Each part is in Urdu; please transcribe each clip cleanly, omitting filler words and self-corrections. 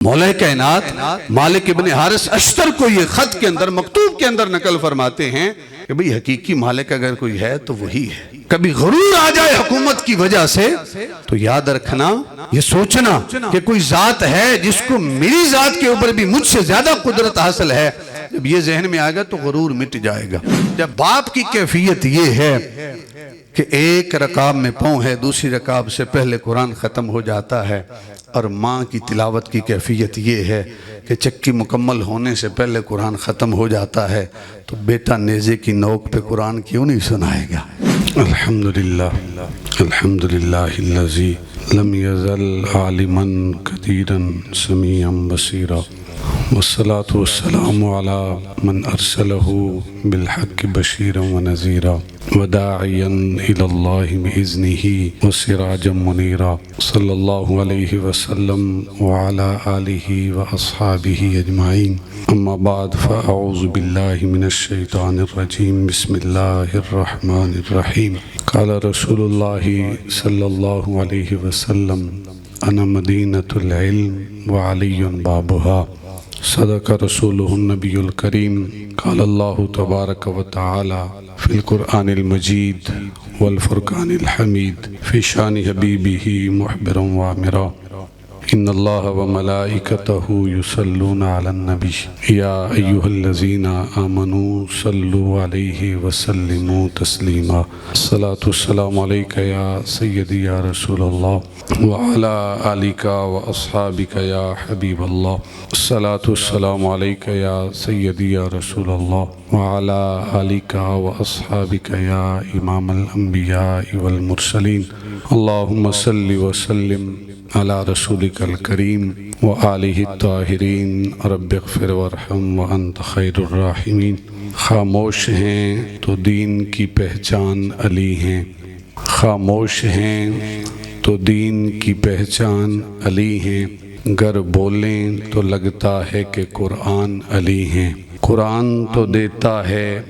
مولا کائنات مالک ابن حارث اشتر کو یہ خط کے اندر مکتوب کے اندر نقل فرماتے ہیں کہ بھئی حقیقی مالک اگر کوئی ہے تو وہی ہے۔ کبھی غرور آ جائے حکومت کی وجہ سے تو یاد رکھنا، یہ سوچنا کہ کوئی ذات ہے جس کو میری ذات کے اوپر بھی مجھ سے زیادہ قدرت حاصل ہے، جب یہ ذہن میں آئے گا تو غرور مٹ جائے گا۔ جب باپ کی کیفیت یہ ہے کہ ایک رکعت میں پاؤں ہے، دوسری رکعت سے پہلے قرآن ختم ہو جاتا ہے، اور ماں کی تلاوت کی کیفیت یہ ہے کہ چکی مکمل ہونے سے پہلے قرآن ختم ہو جاتا ہے، تو بیٹا نیزے کی نوک پہ قرآن کیوں نہیں سنائے گا؟ الحمدللہ الحمدللہ الذی لم یزل عالما قدیرا سمیعا بصیرا، والصلاة والسلام على من ارسلہ بالحق بشیرا ونذیرا وداعیا الی اللہ بإذنہ وسراجا منیرا، صلی اللہ علیہ وسلم وعلى آلہ واصحابہ اجمعین۔ اما بعد فاعوذ باللہ من الشیطان الرجیم، بسم اللہ الرحمن الرحیم۔ قال رسول اللہ صلی اللہ علیہ وسلم انا مدینۃ العلم وعلی بابها، صدق رسولہ النبی الکریم۔ قال اللہ تبارک و تعالی فی القرآن المجید والفرقان الحمید فی شان حبیبہ محبرا وامرا، ان اللہ وملائکتہ یصلون علی النبی یا ایہا الذین آمنوا صلوا علیہ وسلموا تسلیما۔ الصلاة والسلام علیک یا سیدی یا رسول اللہ وعلی آلک واصحابک یا حبیب اللہ۔ الصلاة والسلام علیک یا سیدی یا رسول اللہ وعلی آلک واصحابک یا امام الانبیاء والمرسلین۔ اللہم صل وسلم علی رسولک الکریم وآلہ الطاہرین، رب اغفر وارحم وانت خیر الراحمین۔ خاموش ہیں تو دین کی پہچان علی ہیں، خاموش ہیں تو دین کی پہچان علی ہیں، گر بولیں تو لگتا ہے کہ قرآن علی ہیں۔ قرآن تو دیتا ہے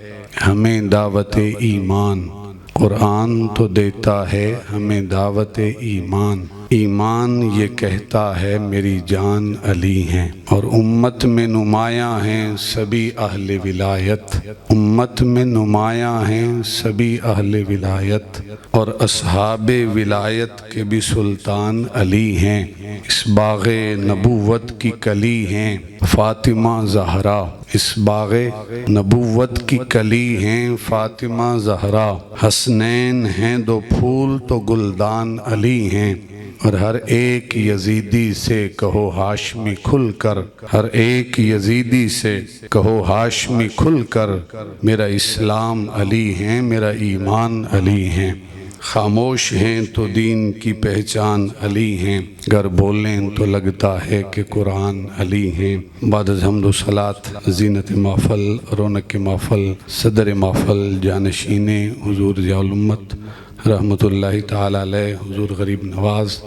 ہمیں دعوت ایمان، قرآن تو دیتا ہے ہمیں دعوت ایمان، ایمان یہ کہتا ہے میری جان علی ہیں، اور امت میں نمایاں ہیں سبھی اہل ولایت، امت میں نمایاں ہیں سبھی اہل ولایت، اور اصحاب ولایت کے بھی سلطان علی ہیں، اس باغ نبوت کی کلی ہیں فاطمہ زہرا، اس باغ نبوت کی کلی ہیں فاطمہ زہرا، حسنین ہیں دو پھول تو گلدان علی ہیں، اور ہر ایک یزیدی سے کہو ہاشمی کھل کر، ہر ایک یزیدی سے کہو ہاشمی کھل کر، میرا اسلام علی ہیں میرا ایمان علی ہیں۔ خاموش ہیں تو دین کی پہچان علی ہیں، گر بولیں تو لگتا ہے کہ قرآن علی ہیں۔ بعد از حمد و صلاۃ، زینت محفل، رونق محفل، صدر محفل، جانشین حضور ضیاء الامت رحمۃ اللہ تعالی علیہ، حضور غریب نواز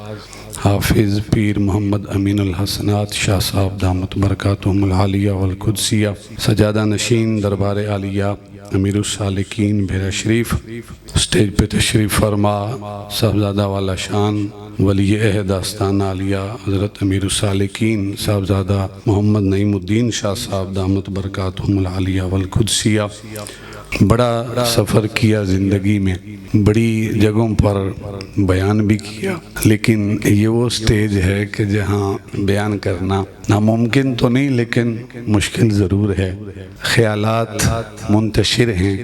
حافظ پیر محمد امین الحسنات شاہ صاحب دامت برکاتہم العالیہ والقدسیہ، سجادہ نشین دربار عالیہ امیر السالکین بھیرہ شریف، اسٹیج پہ تشریف فرما صاحبزادہ والا شان ولی عہد آستانہ عالیہ حضرت امیر السالکین صاحبزادہ محمد نعیم الدین شاہ صاحب دامت برکاتہم العالیہ والقدسیہ۔ بڑا سفر کیا زندگی میں، بڑی جگہوں پر بیان بھی کیا، لیکن یہ وہ سٹیج ہے کہ جہاں بیان کرنا ناممکن تو نہیں لیکن مشکل ضرور ہے۔ خیالات منتشر ہیں،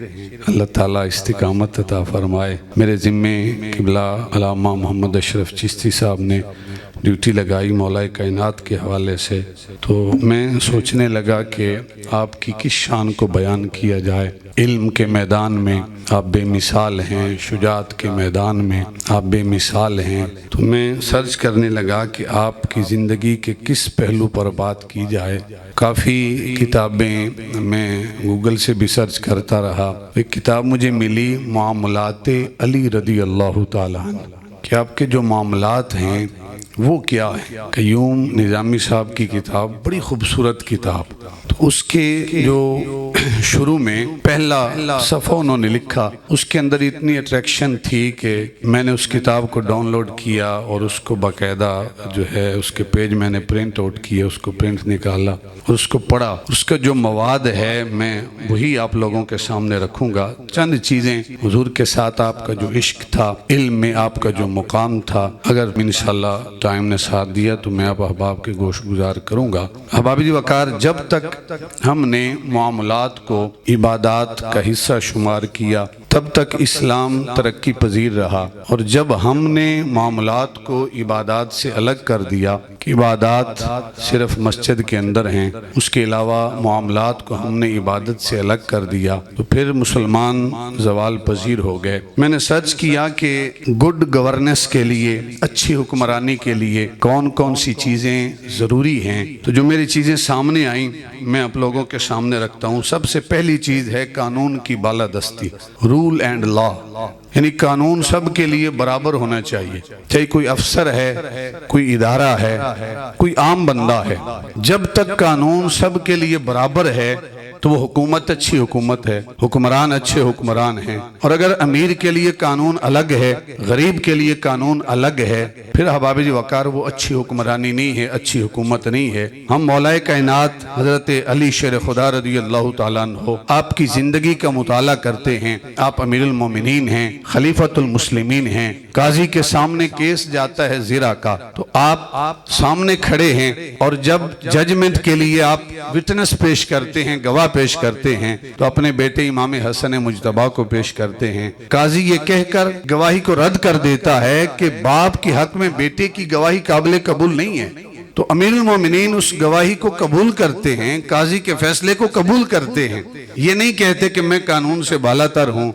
اللہ تعالیٰ استقامت عطا فرمائے۔ میرے ذمے قبلہ علامہ محمد اشرف چشتی صاحب نے ڈیوٹی لگائی مولا کائنات کے حوالے سے، تو میں سوچنے لگا کہ آپ کی کس شان کو بیان کیا جائے۔ علم کے میدان میں آپ بے مثال ہیں، شجاعت کے میدان میں آپ بے مثال ہیں، تو میں سرچ کرنے لگا کہ آپ کی زندگی کے کس پہلو پر بات کی جائے۔ کافی کتابیں میں گوگل سے بھی سرچ کرتا رہا، ایک کتاب مجھے ملی معاملات علی رضی اللہ تعالیٰ عنہ، کہ آپ کے جو معاملات ہیں وہ کیا ہے۔ قیوم نظامی صاحب کی کتاب، بڑی خوبصورت کتاب، تو اس کے جو شروع میں پہلا صفحہ انہوں نے لکھا، اس کے اندر اتنی اٹریکشن تھی کہ میں نے اس کتاب کو ڈاؤن لوڈ کیا اور اس کو باقاعدہ جو ہے اس کے پیج میں نے پرنٹ آؤٹ کیا، اس کو پرنٹ نکالا اور اس کو پڑھا۔ اس کا جو مواد ہے میں وہی آپ لوگوں کے سامنے رکھوں گا۔ چند چیزیں حضور کے ساتھ آپ کا جو عشق تھا، علم میں آپ کا جو مقام تھا، اگر انشاءاللہ ٹائم نے ساتھ دیا تو میں آپ احباب کے گوش گزار کروں گا۔ احباب جی وقار، جب تک ہم نے معاملات کو عبادات کا حصہ شمار کیا تب تک اسلام ترقی پذیر رہا، اور جب ہم نے معاملات کو عبادات سے الگ کر دیا کہ عبادات صرف مسجد کے اندر ہیں، اس کے علاوہ معاملات کو ہم نے عبادت سے الگ کر دیا، تو پھر مسلمان زوال پذیر ہو گئے۔ میں نے سرچ کیا کہ گڈ گورننس کے لیے، اچھی حکمرانی کے لیے کون کون سی چیزیں ضروری ہیں، تو جو میری چیزیں سامنے آئیں میں آپ لوگوں کے سامنے رکھتا ہوں۔ سب سے پہلی چیز ہے قانون کی بالادستی، رول اینڈ لا، یعنی قانون سب کے لیے برابر ہونا چاہیے، چاہے کوئی افسر ہے، کوئی ادارہ ہے، کوئی عام بندہ ہے، جب تک قانون سب کے لیے برابر ہے تو وہ حکومت اچھی حکومت ہے، حکمران اچھے حکمران ہیں۔ اور اگر امیر کے لیے قانون الگ ہے، غریب کے لیے قانون الگ ہے، پھر احباب جی وقار وہ اچھی حکمرانی نہیں ہے، اچھی حکومت نہیں ہے۔ ہم مولا کائنات حضرت علی شیر خدا رضی اللہ تعالیٰ عنہ آپ کی زندگی کا مطالعہ کرتے ہیں، آپ امیر المومنین ہیں، خلیفۃ المسلمین ہیں، قاضی کے سامنے کیس جاتا ہے زرا کا، تو آپ سامنے کھڑے ہیں، اور جب ججمنٹ کے لیے آپ وٹنس پیش کرتے ہیں، گواہ پیش کرتے ہیں، تو اپنے بیٹے امام حسن مجتبیٰ کو پیش کرتے ہیں۔ قاضی یہ کہہ کر گواہی کو رد کر دیتا ہے کہ باپ کے حق میں بیٹے کی گواہی قابل قبول نہیں ہے، تو امیر المومنین اس گواہی کو قبول کرتے ہیں، قاضی کے فیصلے کو قبول کرتے ہیں۔ یہ نہیں کہتے کہ میں قانون سے بالا تر ہوں،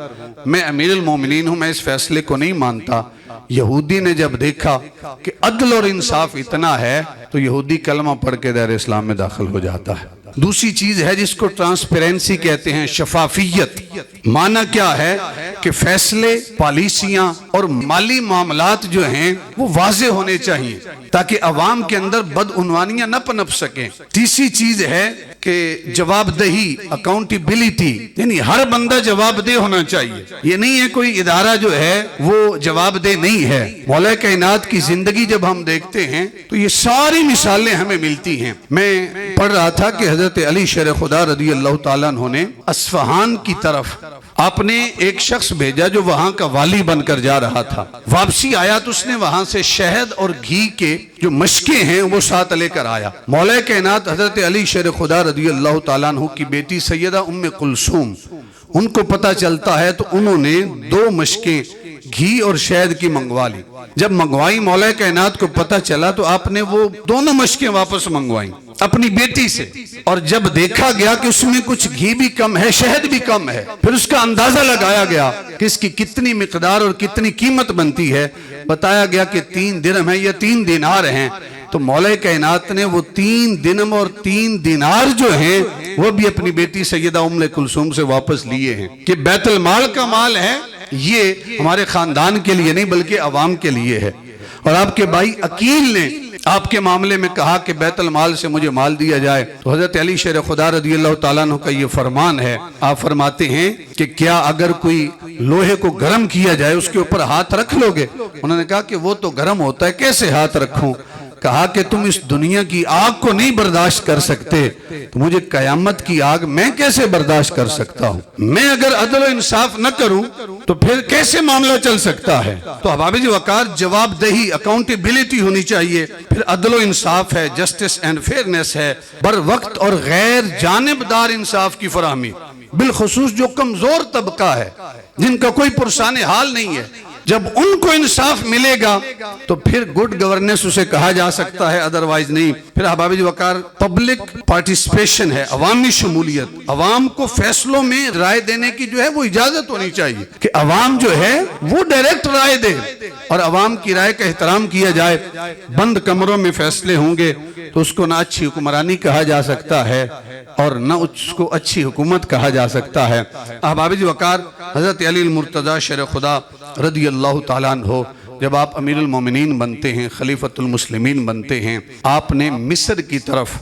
میں امیر المومنین ہوں، میں اس فیصلے کو نہیں مانتا۔ یہودی نے جب دیکھا کہ عدل اور انصاف اتنا ہے تو یہودی کلمہ پڑھ کے دائرہ اسلام میں داخل ہو جاتا ہے۔ دوسری چیز ہے جس کو ٹرانسپیرنسی کہتے ہیں، شفافیت۔ معنی کیا ہے کہ فیصلے، پالیسیاں اور مالی معاملات جو ہیں وہ واضح ہونے چاہیے تاکہ عوام کے اندر بدعنوانیاں نہ پنپ سکیں۔ تیسری چیز ہے کہ جواب دہی، اکاؤنٹیبلٹی، یعنی ہر بندہ جواب دہ ہونا چاہیے۔ یہ نہیں ہے کوئی ادارہ جو ہے وہ جواب دہ نہیں ہے۔ مولا کائنات کی زندگی جب ہم دیکھتے ہیں تو یہ ساری مثالیں ہمیں ملتی ہیں۔ میں پڑھ رہا تھا کہ حضرت علی شیر خدا رضی اللہ تعالیٰ عنہ نے اصفہان کی طرف آپ نے ایک شخص بھیجا جو وہاں کا والی بن کر جا رہا تھا۔ واپسی آیا تو اس نے وہاں سے شہد اور گھی کے جو مشکیں ہیں وہ ساتھ لے کر آیا۔ مولا کائنات حضرت علی شیر خدا رضی اللہ تعالیٰ عنہ کی بیٹی سیدہ ام کلثوم، ان کو پتہ چلتا ہے تو انہوں نے 2 مشکیں گھی اور شہد کی منگوا لی۔ جب منگوائی، مولا کائنات کو پتہ چلا تو آپ نے وہ دونوں مشکیں واپس منگوائیں اپنی بیٹی سے، اور جب دیکھا گیا کہ اس میں کچھ گھی بھی کم ہے، شہد بھی کم ہے، پھر اس کا اندازہ لگایا گیا کہ اس کی کتنی مقدار اور کتنی قیمت بنتی ہے۔ بتایا گیا کہ 3 درہم ہے یا 3 دینار ہیں، تو مولا کائنات نے وہ 3 درہم اور 3 دینار جو ہیں وہ بھی اپنی بیٹی سیدہ ام کلثوم سے واپس لیے ہیں کہ بیت المال کا مال ہے، یہ ہمارے خاندان کے لیے نہیں بلکہ عوام کے لیے ہے۔ اور آپ کے بھائی عقیل نے آپ کے معاملے میں کہا کہ بیت المال سے مجھے مال دیا جائے، تو حضرت علی شیر خدا رضی اللہ تعالیٰ عنہ کا یہ فرمان ہے۔ آپ فرماتے ہیں کہ کیا اگر کوئی لوہے کو گرم کیا جائے اس کے اوپر ہاتھ رکھ لو گے؟ انہوں نے کہا کہ وہ تو گرم ہوتا ہے، کیسے ہاتھ رکھوں؟ کہا کہ تم اس دنیا کی آگ کو نہیں برداشت کر سکتے تو مجھے قیامت کی آگ میں کیسے برداشت کر سکتا ہوں؟ میں اگر عدل و انصاف نہ کروں تو پھر کیسے معاملہ چل سکتا ہے؟ تو احباب جی وقار، جواب دہی، اکاؤنٹیبلٹی ہونی چاہیے، پھر عدل و انصاف ہے، جسٹس اینڈ فیئرنس ہے، بر وقت اور غیر جانبدار انصاف کی فراہمی، بالخصوص جو کمزور طبقہ ہے، جن کا کوئی پرسان حال نہیں ہے، جب ان کو انصاف ملے گا تو پھر گڈ گورننس اسے کہا جا سکتا ہے، ادروائز نہیں۔ پھر احباب جی وقار، پبلک پارٹیسپیشن ہے، عوامی شمولیت، عوام کو فیصلوں میں رائے دینے کی جو ہے وہ اجازت ہونی چاہیے کہ عوام جو ہے وہ ڈائریکٹ رائے دے اور عوام کی رائے کا احترام کیا جائے۔ بند کمروں میں فیصلے ہوں گے تو اس کو نہ اچھی حکمرانی کہا جا سکتا ہے اور نہ اس کو اچھی حکومت کہا جا سکتا ہے۔ احباب جی وقار، حضرت علی المرتضی شیر خدا رضی اللہ تعالیٰ عنہ جب آپ امیر المومنین بنتے ہیں، خلیفۃ المسلمین بنتے ہیں، آپ نے مصر کی طرف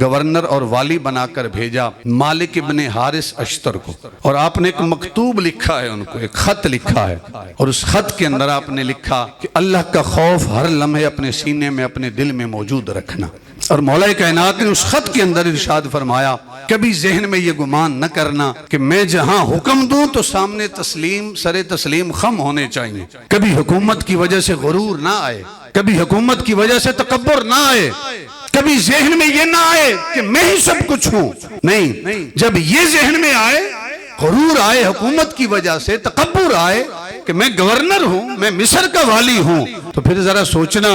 گورنر اور والی بنا کر بھیجا مالک ابن حارث اشتر کو، اور آپ نے ایک مکتوب لکھا ہے، ان کو ایک خط لکھا ہے، اور اس خط کے اندر آپ نے لکھا کہ اللہ کا خوف ہر لمحے اپنے سینے میں، اپنے دل میں موجود رکھنا۔ اور مولا کائنات نے اس خط کے اندر ارشاد فرمایا کبھی ذہن میں یہ گمان نہ کرنا کہ میں جہاں حکم دوں تو سامنے سر تسلیم خم ہونے چاہیے، کبھی حکومت کی وجہ سے غرور نہ آئے، کبھی حکومت کی وجہ سے تکبر نہ آئے، کبھی ذہن میں یہ نہ آئے کہ میں ہی سب کچھ ہوں، نہیں، جب یہ ذہن میں آئے، غرور آئے حکومت کی وجہ سے، تکبر آئے کہ میں گورنر ہوں، میں مصر کا والی ہوں، تو پھر ذرا سوچنا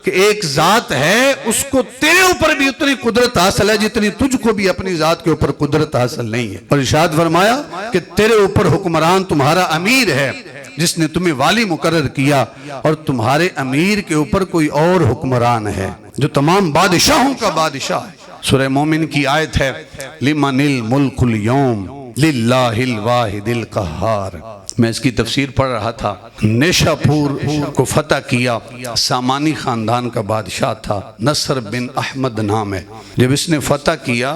کہ ایک ذات ہے، اس کو تیرے اوپر بھی اتنی قدرت حاصل ہے جتنی تجھ کو بھی اپنی ذات کے اوپر قدرت حاصل نہیں ہے۔ اور ارشاد فرمایا کہ تیرے اوپر حکمران تمہارا امیر ہے جس نے تمہیں والی مقرر کیا، اور تمہارے امیر کے اوپر کوئی اور حکمران ہے جو تمام بادشاہوں کا بادشاہ ہے۔ سورہ مومن کی آیت ہے لمن الملک اليوم للہ الواحد القہار۔ میں اس کی تفسیر پڑھ رہا تھا، نیشا پور کو فتح کیا سامانی خاندان کا بادشاہ تھا، نصر بن احمد نام ہے۔ جب اس نے فتح کیا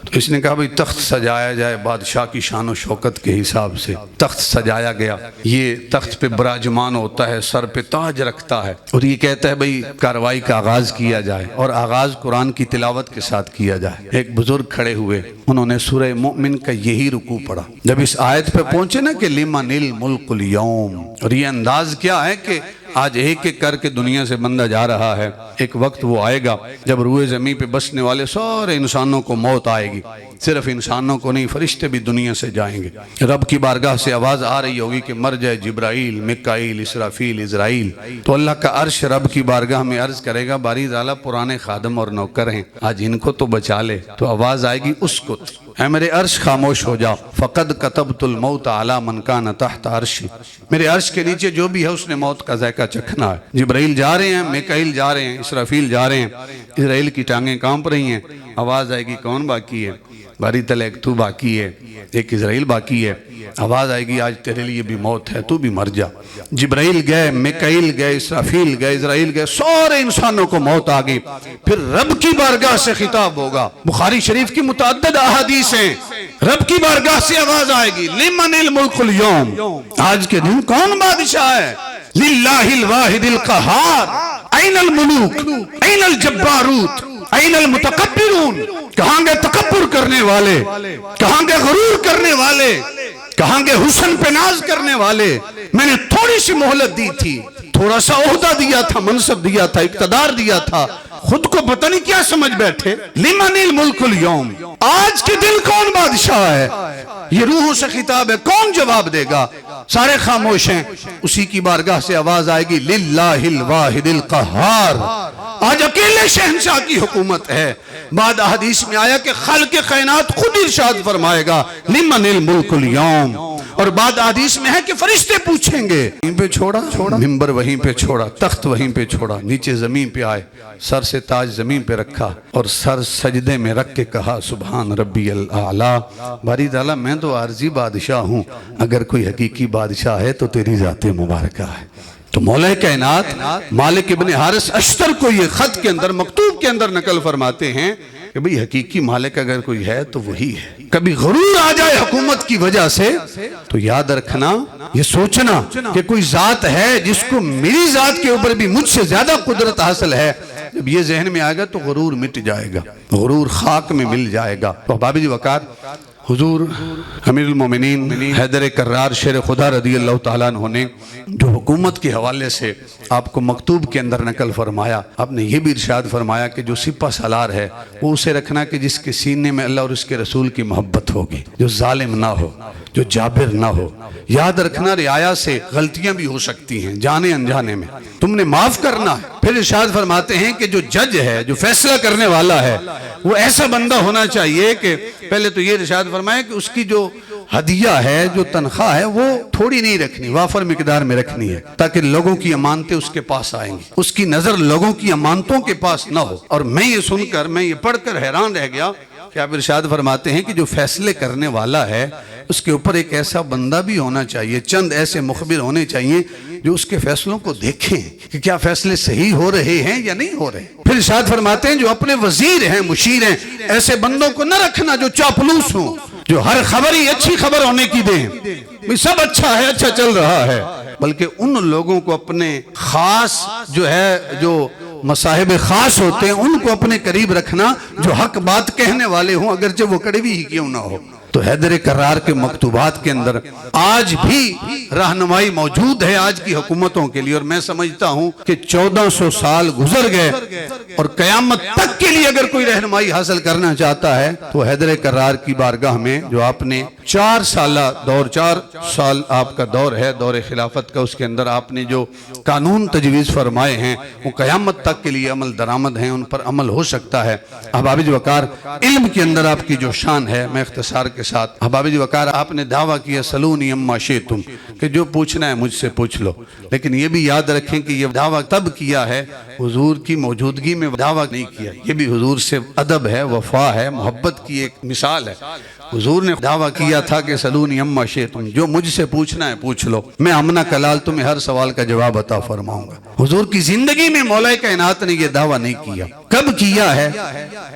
تو اس نے کہا بھئی تخت سجایا جائے، بادشاہ کی شان و شوکت کے حساب سے تخت سجایا گیا، یہ تخت پہ براجمان ہوتا ہے، سر پہ تاج رکھتا ہے، اور یہ کہتا ہے بھئی کارروائی کا آغاز کیا جائے، اور آغاز قرآن کی تلاوت کے ساتھ کیا جائے۔ ایک بزرگ کھڑے ہوئے، انہوں نے سورہ مومن کا یہی رکوع پڑھا۔ جب اس آیت پہ پہنچے نا کہ لمن الملک اليوم، اور یہ انداز کیا ہے کہ آج ایک ایک کر کے دنیا سے بندہ جا رہا ہے، ایک وقت وہ آئے گا جب روئے زمین پہ بسنے والے سارے انسانوں کو موت آئے گی، صرف انسانوں کو نہیں، فرشتے بھی دنیا سے جائیں گے۔ رب کی بارگاہ سے آواز آ رہی ہوگی کہ مر جائے جبرائیل، میکائیل، اسرافیل، عزرائیل، تو اللہ کا عرش رب کی بارگاہ میں عرض کرے گا باری تعالیٰ پرانے خادم اور نوکر ہیں، آج ان کو تو بچا لے۔ تو آواز آئے گی اسکت، اے میرے عرش خاموش ہو جا، فقد کتبت الموت علی من کان تحت عرشی، میرے عرش کے نیچے جو بھی ہے اس نے موت کا ذائقہ چکھنا ہے۔ جبرائیل جا رہے ہیں، میکائیل جا رہے ہیں، اسرافیل جا رہے ہیں، اسرائیل کی ٹانگیں کانپ رہی ہیں، آواز آئے گی کون باقی ہے؟ باری تعالیٰ ایک تو باقی ہے، ایک اسرائیل باقی ہے، آواز آئے گی آج تیرے لیے بھی موت ہے، تو بھی مر جا۔ جبرائیل گئے، میکائیل گئے، اسرافیل گئے، اسرائیل گئے، سارے انسانوں کو موت آ گئی۔ پھر رب کی بارگاہ سے خطاب ہوگا، بخاری شریف کی متعدد احادیث ہیں، رب کی بارگاہ سے آواز آئے گی لمن الملک اليوم، آج کے دن کون بادشاہ ہے؟ للہ الواحد القہار، این الملوک، این الجباروت، این المتکبرون، کہاں گے تکبر کرنے والے، کہاں گے غرور کرنے والے، کہاں گے حسن پہ ناز کرنے والے؟ میں نے تھوڑی سی مہلت دی تھی، تھوڑا سا عہدہ دیا تھا، منصب دیا تھا، اقتدار دیا تھا، خود کو پتہ نہیں کیا سمجھ بیٹھے۔ لمن الملک اليوم، آج کے دن کون بادشاہ ہے؟ یہ روحوں سے خطاب ہے، کون جواب دے گا؟ سارے خاموش ہیں، اسی کی بارگاہ سے آواز آئے گی للہ الواحد القہار، آج اکیلے شہنشاہ کی حکومت ہے۔ بعد حدیث میں آیا کہ خالق کائنات خود ارشاد فرمائے گا لمن الملک اليوم، اور بعد حدیث میں ہے کہ فرشتے پوچھیں گے وہیں پہ چھوڑا، منبر وہیں پہ چھوڑا، تخت وہیں پہ چھوڑا، نیچے زمین پہ آئے، سر سے تاج زمین پہ رکھا اور سر سجدے میں رکھ کے کہا سبحان ربی الاعلیٰ، باری تعالیٰ میں تو عارضی بادشاہ ہوں، اگر کوئی حقیقی بادشاہ ہے تو تیری ذات مبارکہ ہے۔ تو مولا کائنات مالک ابن حارث اشتر کو یہ خط کے اندر، مکتوب کے اندر نقل فرماتے ہیں کہ بھئی حقیقی مالک اگر کوئی ہے تو وہی ہے۔ کبھی غرور آ جائے حکومت کی وجہ سے تو یاد رکھنا، یہ سوچنا کہ کوئی ذات ہے جس کو میری ذات کے اوپر بھی مجھ سے زیادہ قدرت حاصل ہے، جب یہ ذہن میں آئے گا تو غرور مٹ جائے گا، غرور خاک میں مل جائے گا۔ تو احباب جی وقار، حضور امیر المومنین حیدر کرار شیر خدا رضی اللہ تعالیٰ عنہ نے جو حکومت کے حوالے سے آپ کو مکتوب کے اندر نقل فرمایا، آپ نے یہ بھی ارشاد فرمایا کہ جو سپہ سالار ہے وہ اسے رکھنا کہ جس کے سینے میں اللہ اور اس کے رسول کی محبت ہوگی، جو ظالم نہ ہو، جو جابر نہ ہو۔ یاد رکھنا رعایا سے غلطیاں بھی ہو سکتی ہیں، جانے انجانے میں، تم نے معاف کرنا ہے۔ پھر ارشاد فرماتے ہیں کہ جو جج ہے، جو فیصلہ کرنے والا ہے، وہ ایسا بندہ ہونا چاہیے کہ پہلے تو یہ ارشاد فرمائے کہ اس کی جو ہدیہ ہے، جو تنخواہ ہے، وہ تھوڑی نہیں رکھنی، وافر مقدار میں رکھنی ہے، تاکہ لوگوں کی امانتیں اس کے پاس آئیں گی، اس کی نظر لوگوں کی امانتوں کے پاس نہ ہو۔ اور میں یہ سن کر، میں یہ پڑھ کر حیران رہ گیا کہ آپ ارشاد فرماتے ہیں کہ جو فیصلے کرنے والا ہے اس کے اوپر ایک ایسا بندہ بھی ہونا چاہیے، چند ایسے مخبر ہونے چاہیے جو اس کے فیصلوں کو دیکھیں کہ کیا فیصلے صحیح ہو رہے ہیں یا نہیں ہو رہے۔ پھر ارشاد فرماتے ہیں جو اپنے وزیر ہیں، مشیر ہیں، ایسے بندوں کو نہ رکھنا جو چاپلوس ہوں، جو ہر خبر ہی اچھی خبر ہونے کی دیں، سب اچھا ہے، اچھا چل رہا ہے، بلکہ ان لوگوں کو اپنے خاص جو مصاحب خاص ہوتے ہیں ان کو اپنے قریب رکھنا جو حق بات کہنے والے ہوں، اگرچہ وہ کڑوی ہی کیوں نہ ہو۔ تو حیدر کرار کے مکتوبات کے اندر آج بھی رہنمائی موجود ہے آج کی حکومتوں کے لیے، اور میں سمجھتا ہوں کہ 1400 سال گزر گئے اور قیامت تک کے لیے اگر کوئی رہنمائی حاصل کرنا چاہتا ہے تو حیدر کرار کی بارگاہ میں جو آپ نے 4 سال آپ کا دور ہے، دور خلافت کا، اس کے اندر آپ نے جو قانون تجویز فرمائے ہیں وہ قیامت تک کے لیے عمل درآمد ہیں، ان پر عمل ہو سکتا ہے۔ احباب وقار، علم کے اندر آپ کی جو شان ہے، میں اختصار کے ساتھ احباب وقار، آپ نے دعویٰ کیا سلونی اما شئتم، کہ جو پوچھنا ہے مجھ سے پوچھ لو، لیکن یہ بھی یاد رکھیں کہ یہ دعویٰ تب کیا ہے، حضور کی موجودگی میں دعویٰ نہیں کیا، یہ بھی حضور سے ادب ہے، وفا ہے، محبت کی ایک مثال ہے۔ حضور نے دعویٰ کیا تھا کہ سلونی اما شئتم، جو مجھ سے پوچھنا ہے پوچھ لو، میں امنہ کلال تمہیں ہر سوال کا جواب عطا فرماؤں گا۔ حضور کی زندگی میں مولا کائنات نے یہ دعویٰ نہیں کیا۔ کب کیا ہے؟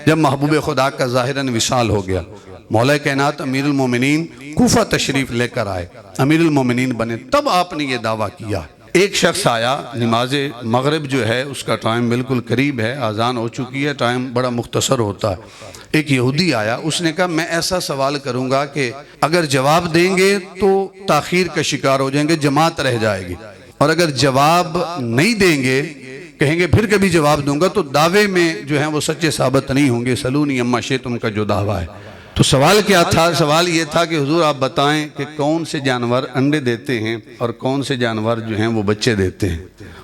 جب محبوب خدا کا ظاہراً وصال ہو گیا، مولا کائنات امیر المومنین کوفہ تشریف لے کر آئے، امیر المومنین بنے، تب آپ نے یہ دعویٰ کیا۔ ایک شخص آیا، نماز مغرب جو ہے اس کا ٹائم بالکل قریب ہے، اذان ہو چکی ہے، ٹائم بڑا مختصر ہوتا ہے۔ ایک یہودی آیا، اس نے کہا میں ایسا سوال کروں گا کہ اگر جواب دیں گے تو تاخیر کا شکار ہو جائیں گے، جماعت رہ جائے گی، اور اگر جواب نہیں دیں گے، کہیں گے پھر کبھی جواب دوں گا، تو دعوے میں جو ہیں وہ سچے ثابت نہیں ہوں گے۔ سلونی اما شئتم کا جو دعویٰ ہے، تو سوال کیا تھا؟ سوال یہ تھا کہ حضور آپ بتائیں کہ کون سے جانور انڈے دیتے ہیں اور کون سے جانور جو ہیں وہ بچے دیتے ہیں۔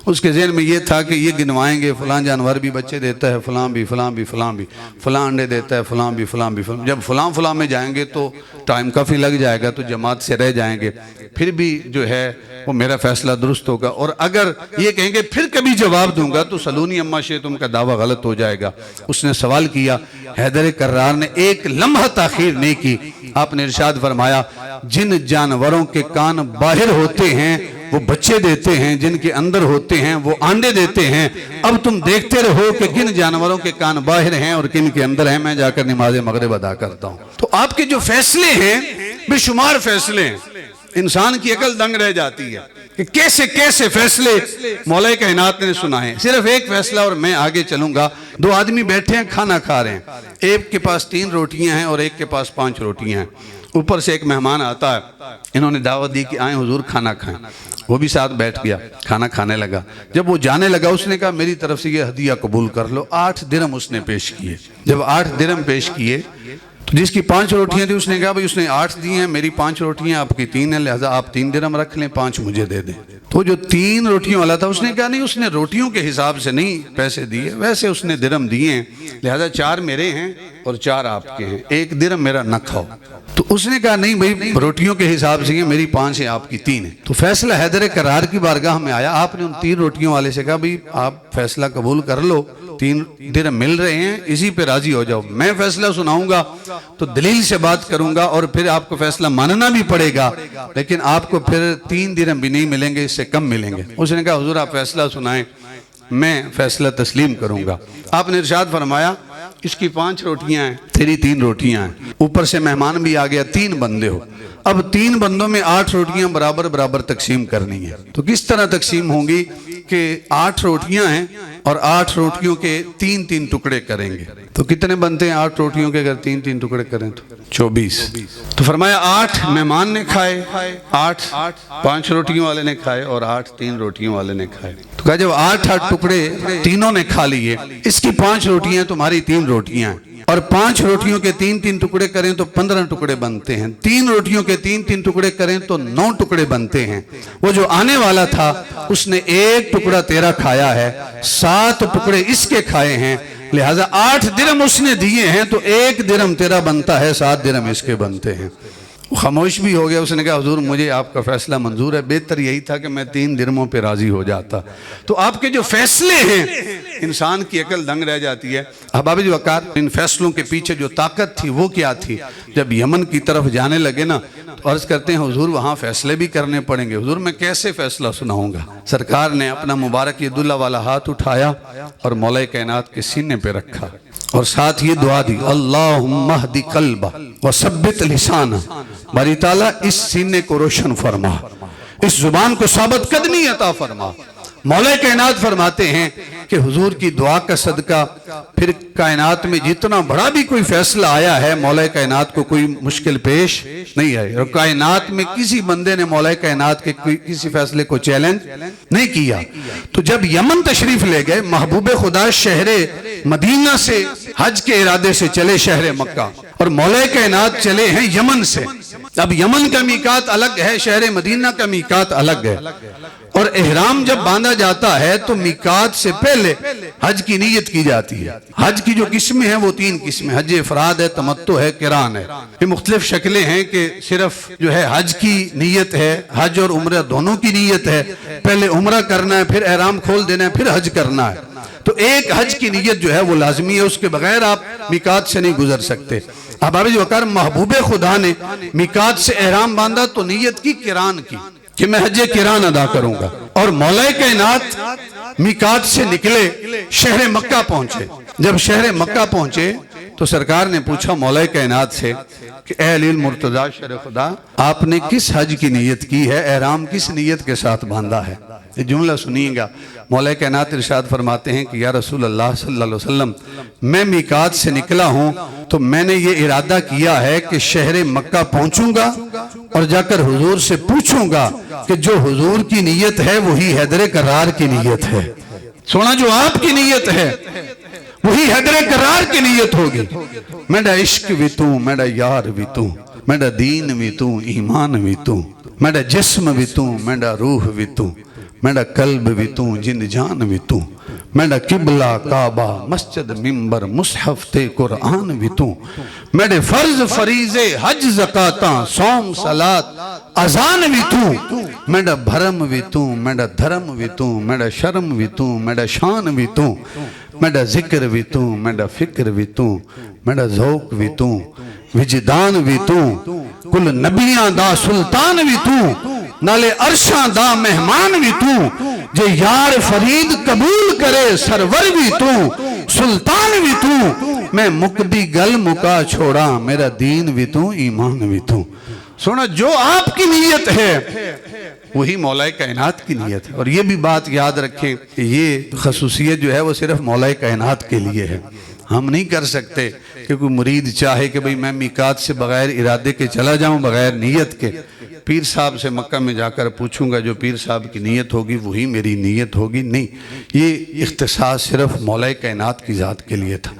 اس کے ذہن میں یہ تھا کہ یہ گنوائیں گے، فلاں جانور بھی بچے دیتا ہے، فلاں بھی، فلاں بھی، فلاں بھی، فلاں انڈے دیتا ہے، فلاں بھی، فلاں بھی، فلاں۔ جب فلاں میں جائیں گے تو ٹائم کافی لگ جائے گا، تو جماعت سے رہ جائیں گے، پھر بھی جو ہے وہ میرا فیصلہ درست ہوگا، اور اگر یہ کہیں گے پھر کبھی جواب دوں گا تو سلونی اما شئتم کا دعویٰ غلط ہو جائے گا۔ اس نے سوال کیا، حیدر کرار نے ایک لمحہ تاخیر نہیں کی، آپ نے ارشاد فرمایا جن جانوروں کے کان باہر ہوتے ہیں وہ بچے دیتے ہیں، جن کے اندر ہوتے ہیں وہ آنڈے دیتے ہیں، اب تم دیکھتے رہو کہ کن جانوروں کے کان باہر ہیں اور کن کے اندر ہیں، میں جا کر نماز مغرب ادا کرتا ہوں۔ تو آپ کے جو فیصلے ہیں بے شمار فیصلے ہیں، انسان کی عقل دنگ رہ جاتی ہے کہ کیسے کیسے فیصلے مولا کائنات نے سنائے۔ صرف ایک فیصلہ اور میں آگے چلوں گا۔ 2 آدمی بیٹھے ہیں، کھانا کھا رہے ہیں، ایک کے پاس 3 روٹیاں ہیں اور ایک کے پاس 5 روٹیاں ہیں۔ اوپر سے ایک مہمان آتا ہے، انہوں نے دعوت دی کہ آئیں حضور کھانا کھائیں، وہ بھی ساتھ بیٹھ گیا، کھانا کھانے لگا۔ جب وہ جانے لگا اس نے کہا میری طرف سے یہ ہدیہ قبول کر لو۔ 8 درہم اس نے پیش کیے۔ جب 8 درہم پیش کیے تو جس کی 5 روٹیاں تھیں اس نے کہا بھئی اس نے 8 دی ہیں، میری 5 روٹیاں آپ کی 3 ہیں، لہذا آپ 3 درہم رکھ لیں، 5 مجھے دے دیں۔ تو جو 3 روٹیوں والا تھا اس نے کہا نہیں، اس نے روٹیوں کے حساب سے نہیں پیسے دیے، ویسے اس نے درہم دیے ہیں، لہذا 4 میرے ہیں اور 4 آپ کے ہیں، 1 درہم میرا نہ کھاؤ۔ تو اس نے کہا نہیں بھئی روٹیوں کے حساب سے میری 5 ہیں، آپ کی 3 ہیں۔ تو فیصلہ حیدر کرار کی بارگاہ میں آیا، آپ نے ان 3 روٹیوں والے سے کہا بھئی آپ فیصلہ قبول کر لو، 3 درہم مل رہے ہیں، اسی پہ راضی ہو جاؤ، میں فیصلہ سناؤں گا تو دلیل سے بات کروں گا اور پھر آپ کو فیصلہ ماننا بھی پڑے گا، لیکن آپ کو پھر 3 درہم بھی نہیں ملیں گے، اس سے کم ملیں گے۔ اس نے کہا حضور آپ فیصلہ سنائیں، میں فیصلہ تسلیم کروں گا۔ آپ نے ارشاد فرمایا اس کی 5 روٹیاں ہیں، تیری 3 روٹیاں ہیں، اوپر سے مہمان بھی آ گیا، 3 بندے ہو، اب 3 بندوں میں 8 روٹیاں برابر برابر تقسیم کرنی ہے۔ تو کس طرح تقسیم ہوں گی کہ 8 روٹیاں ہیں اور 8 روٹیوں کے 3 ٹکڑے کریں گے، تو کتنے بنتے ہیں 8 روٹیوں کے اگر 3 ٹکڑے کریں تو 24۔ تو فرمایا 8 مہمان نے کھائے، 8 5 روٹیوں والے نے کھائے اور 8 3 روٹیوں والے نے کھائے۔ تو کہا جب 8 ٹکڑے تینوں نے کھا لیے، اس کی 5 روٹیاں تمہاری 3 روٹیاں ہیں، اور 5 روٹیوں کے 3 ٹکڑے کریں تو 15 ٹکڑے بنتے ہیں، 3 روٹیوں کے 3 ٹکڑے کریں تو 9 ٹکڑے بنتے ہیں۔ وہ جو آنے والا تھا اس نے 1 ٹکڑا تیرا کھایا ہے، 7 ٹکڑے اس کے کھائے ہیں، لہٰذا 8 درہم اس نے دیے ہیں تو 1 درہم تیرا بنتا ہے، 7 درہم اس کے بنتے ہیں۔ خاموش بھی ہو گیا. اس نے کہا حضور مجھے آپ کا فیصلہ منظور ہے, بہتر یہی تھا کہ میں 3 درہموں پہ راضی ہو جاتا. تو آپ کے جو فیصلے ہیں انسان کی عقل دنگ رہ جاتی ہے. احباب وقار, ان فیصلوں کے پیچھے جو طاقت تھی وہ کیا تھی؟ جب یمن کی طرف جانے لگے نا تو عرض کرتے ہیں حضور وہاں فیصلے بھی کرنے پڑیں گے. حضور میں کیسے فیصلہ سناؤں گا؟ سرکار نے اپنا مبارک ید اللہ والا ہاتھ اٹھایا اور مولا کائنات کے سینے پہ رکھا اور ساتھ یہ دعا دی, اللہم اہدی قلبہ وثبت لسانہ. باری تعالیٰ اس سینے کو روشن فرما, اس زبان کو ثابت قدمی عطا فرما. مولا کائنات فرماتے ہیں کہ حضور کی دعا کا صدقہ پھر کائنات میں جتنا بڑا بھی کوئی فیصلہ آیا ہے مولا کائنات کو کوئی مشکل پیش نہیں آئی, اور کائنات میں کسی بندے نے مولا کائنات کے کسی فیصلے کو چیلنج نہیں کیا. تو جب یمن تشریف لے گئے, محبوب خدا شہر مدینہ سے حج کے ارادے سے چلے شہر مکہ, اور مولا کائنات چلے ہیں یمن سے. اب یمن کا میقات الگ ہے, شہر مدینہ کا میقات الگ ہے, اور احرام جب باندھا جاتا ہے تو میقات سے پہلے حج کی نیت کی جاتی ہے. حج کی جو قسمیں ہیں وہ 3 قسمیں, حج افراد ہے, تمتع ہے, قران ہے. یہ مختلف شکلیں ہیں کہ صرف جو ہے حج کی نیت ہے, حج اور عمرہ دونوں کی نیت ہے, پہلے عمرہ کرنا ہے, پھر احرام کھول دینا ہے, پھر حج کرنا ہے. تو ایک حج کی نیت جو ہے وہ لازمی ہے, اس کے بغیر آپ میقات سے نہیں گزر سکتے. احباب وقار, محبوب خدا نے میقات سے احرام باندھا تو نیت کی قران کی کہ میں حج قران ادا کروں گا, اور مولا کائنات میقات سے نکلے شہر مکہ پہنچے. جب شہر مکہ پہنچے تو سرکار نے پوچھا مولا کائنات سے کہ اے علی المرتضیٰ شہر خدا, آپ نے کس حج کی نیت کی ہے, احرام کس نیت کے ساتھ باندھا ہے؟ یہ جملہ سنیے گا. مولا کائنات ارشاد فرماتے ہیں کہ یا رسول اللہ صلی اللہ علیہ وسلم, میں میقات سے نکلا ہوں تو میں نے یہ ارادہ کیا ہے کہ شہر مکہ پہنچوں گا اور جا کر حضور سے پوچھوں گا کہ جو حضور کی نیت ہے وہی حیدر کرار کی نیت ہے. سونا, جو آپ کی نیت ہے وہی حیدر کرار کی نیت ہوگی. میرا عشق بھی تو, میرا یار بھی تو, میرا دین بھی تو, ایمان بھی تو, میرا جسم بھی تو, میرا روح بھی تو, میرا قلب بھی تو, جن جان بھی تو, میرا قبلہ کعبہ مسجد منبر مصحف تے قرآن بھی تو, میرے فرض فریضے حج زکاتاں صوم صلاۃ اذان بھی تو, میرا بھرم بھی تو, میرا دھرم بھی تو, میرا شرم بھی تو, میرا شان بھی تو, میرا ذکر بھی تو, میرا فکر بھی تو, میرا ذوق بھی تو, وجدان بھی تو, کل نبیاں دا سلطان بھی تو, نالے عرشاں دا مہمان بھی تو, جے یار فرید قبول کرے سرور بھی تو, سلطان بھی تو, میں مقدی گل مکا چھوڑا, میرا دین بھی تو, ایمان بھی تو. سونا, جو آپ کی نیت ہے وہی مولا کائنات کی نیت ہے. اور یہ بھی بات یاد رکھیں کہ یہ خصوصیت جو ہے وہ صرف مولا کائنات کے لیے ہے. ہم نہیں کر سکتے کہ کوئی مرید چاہے کہ بھئی میں میقات سے بغیر ارادے کے چلا جاؤں, بغیر نیت کے, پیر صاحب سے مکہ میں جا کر پوچھوں گا, جو پیر صاحب کی نیت ہوگی وہی میری نیت ہوگی. نہیں, یہ اختصاص صرف مولا کائنات کی ذات کے لیے تھا.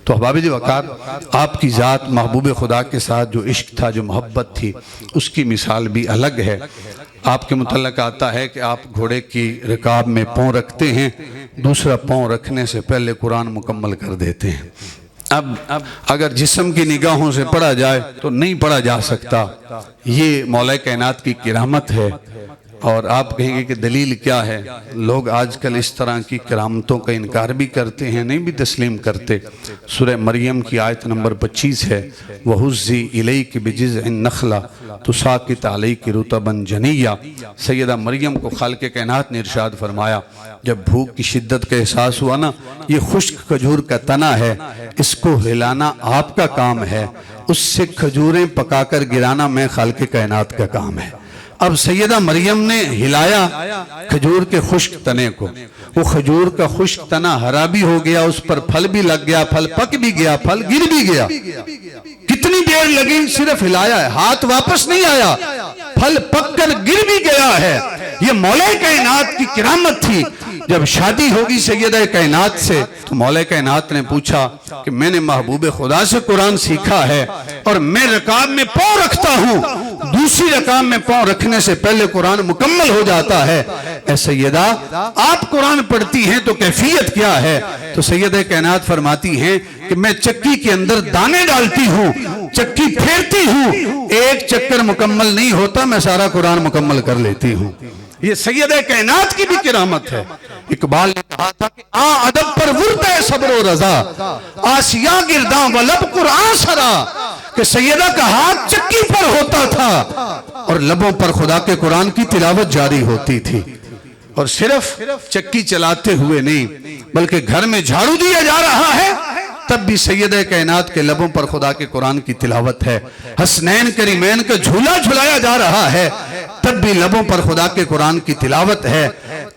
تو احباب وقار, آپ کی ذات محبوب خدا کے ساتھ جو عشق تھا, جو محبت تھی, اس کی مثال بھی الگ ہے. آپ کے متعلق آتا ہے کہ آپ گھوڑے کی رکاب میں پاؤں رکھتے ہیں, دوسرا پاؤں رکھنے سے پہلے قرآن مکمل کر دیتے ہیں. اب اگر جسم کی نگاہوں سے پڑھا جائے تو نہیں پڑھا جا سکتا. یہ مولا کائنات کی کرامت ہے. اور آپ کہیں گے کہ دلیل کیا ہے؟ لوگ آج کل اس طرح کی کرامتوں کا انکار بھی کرتے ہیں, نہیں بھی تسلیم کرتے. سورہ مریم کی آیت نمبر 25 ہے, وَحُزِّي إِلَيْكِ بِجِزْعِ النَّخْلَ تُسَاقِطْ عَلَيْكِ رُطَبًا جَنِيًّا. سیدہ مریم کو خالق کائنات نے ارشاد فرمایا, جب بھوک کی شدت کا احساس ہوا نا, یہ خشک کھجور کا تنا ہے, اس کو ہلانا آپ کا کام ہے, اس سے کھجوریں پکا کر گرانا میں خالق کائنات کا کام ہے. اب سیدہ مریم نے ہلایا کھجور کے خشک تنے کو, وہ کھجور کا خشک تنا ہرا بھی ہو گیا, اس پر پھل بھی لگ گیا, پھل پک بھی گیا, پھل گر بھی گیا. کتنی دیر لگی, صرف ہلایا ہے, ہاتھ واپس نہیں آیا, پھل پک کر گر بھی گیا ہے. یہ مولا کائنات کی کرامت تھی. جب شادی ہوگی سیدہ کائنات سے تو مولا کائنات نے پوچھا کہ میں نے محبوب خدا سے قرآن سیکھا ہے اور میں رکعت میں پاؤں رکھتا ہوں, دوسری رکعت میں پاؤں رکھنے سے پہلے قرآن مکمل ہو جاتا ہے. اے سیدہ, آپ قرآن پڑھتی ہیں تو کیفیت کیا ہے؟ تو سیدہ کائنات فرماتی ہیں کہ کہ میں چکی کے اندر دانے ڈالتی ہوں، چکی پھیرتی ہوں، ایک چکر مکمل نہیں ہوتا میں سارا قرآن مکمل کر لیتی ہوں۔ یہ سید کائنات کی بھی کرامت ہے۔ اقبال نے کہا تھا کہ ادب پر ورد ہے صبر و رضا، آسیہ گرداں و لب قرآن سرا، کہ سیدہ کا ہاتھ چکی پر ہوتا تھا اور لبوں پر خدا کے قرآن کی تلاوت جاری ہوتی تھی۔ اور صرف چکی چلاتے ہوئے نہیں بلکہ گھر میں جھاڑو دیا جا رہا ہے تب بھی سید کائنات کے لبوں پر خدا کے قرآن کی تلاوت ہے۔ حسنین کریمین کا جھولا جھلایا جا رہا ہے تب بھی لبوں پر خدا کے قرآن کی تلاوت ہے۔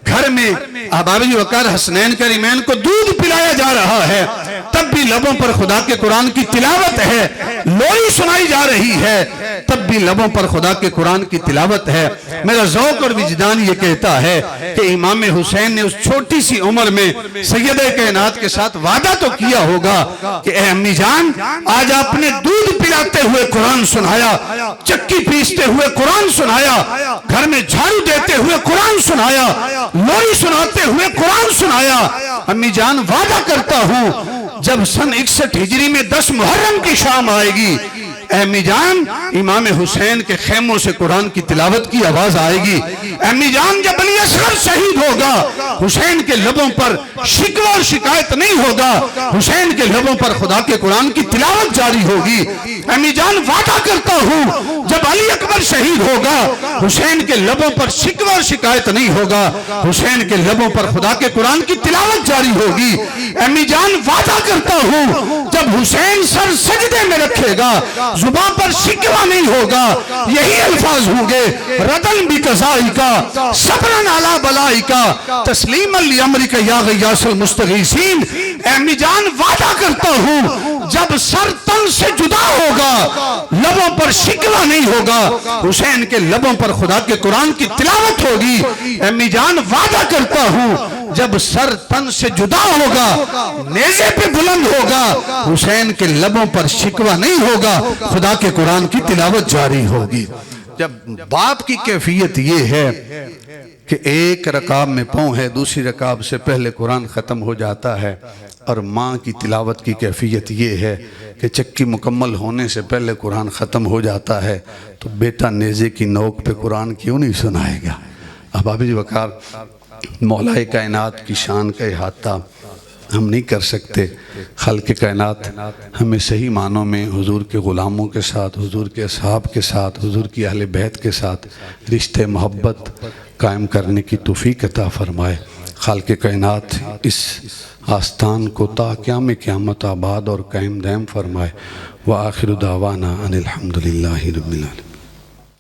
گھر میں احباب وقار حسنین کریمین کو دودھ پلایا جا رہا ہے تب بھی لبوں پر خدا کے قرآن کی تلاوت ہے۔ لوئی سنائی جا رہی ہے تب بھی لبوں پر خدا کے قرآن کی تلاوت ہے۔ میرا ذوق اور وجدان یہ کہتا ہے کہ امام حسین نے اس چھوٹی سی عمر میں سید کائنات کے ساتھ وعدہ تو کیا ہوگا کہ اے امی جان آج آپ نے دودھ پلاتے ہوئے قرآن سنایا، چکی پیستے ہوئے قرآن سنایا، گھر میں جھاڑو دیتے ہوئے قرآن سنایا، لوئی سناتے ہوئے قرآن سنایا۔ امی جان وعدہ کرتا ہوں جب سن 61 ہجری میں 10 محرم کی شام آئے گی، امی جان امام حسین کے خیموں سے قرآن کی تلاوت کی آواز آئے گی۔ امی جان جب علی اصغر شہید ہوگا حسین کے لبوں پر شکوہ اور شکایت نہیں ہوگا، حسین کے لبوں پر خدا کے قرآن کی تلاوت جاری ہوگی۔ امی جان وعدہ کرتا ہوں جب علی اکبر شہید ہوگا حسین کے لبوں پر شکوہ اور شکایت نہیں ہوگا، حسین کے لبوں پر خدا کے قرآن کی تلاوت جاری ہوگی۔ امی جان وعدہ کرتا ہوں جب حسین سر سجدے میں رکھے گا زبان پر شکوہ نہیں ہوگا، یہی الفاظ ہوں گے ردن بھی قضائی کا صبرن علی بلائی کا تسلیم لامرک یا غیاث المستغیثین۔ امی جان وعدہ کرتا ہوں جب سر تن سے جدا ہوگا لبوں پر شکوہ نہیں ہوگا، حسین کے لبوں پر خدا کے قرآن کی تلاوت ہوگی۔ امی جان وعدہ کرتا ہوں جب سر تن سے جدا ہوگا نیزے پہ بلند ہوگا حسین کے لبوں پر شکوہ نہیں ہوگا، خدا کے قرآن کی تلاوت جاری ہوگی۔ جب باپ کی کیفیت یہ ہے کہ ایک رکعت میں پاؤں ہے دوسری رکعت سے پہلے قرآن ختم ہو جاتا ہے، اور ماں کی تلاوت کی کیفیت یہ ہے کہ چکی مکمل ہونے سے پہلے قرآن ختم ہو جاتا ہے، تو بیٹا نیزے کی نوک پہ قرآن کیوں نہیں سنائے گا؟ احباب وقار مولا کائنات کی شان کا احاطہ ہم نہیں کر سکتے۔ خالق کائنات ہمیں صحیح معنوں میں حضور کے غلاموں کے ساتھ، حضور کے اصحاب کے ساتھ، حضور کی اہل بیت کے ساتھ رشتے محبت قائم کرنے کی توفیق عطا فرمائے۔ خالق کائنات اس آستان کو تا قیام قیامت آباد اور قائم دائم فرمائے۔ وآخر دعوانا ان الحمدللہ رب العالمین۔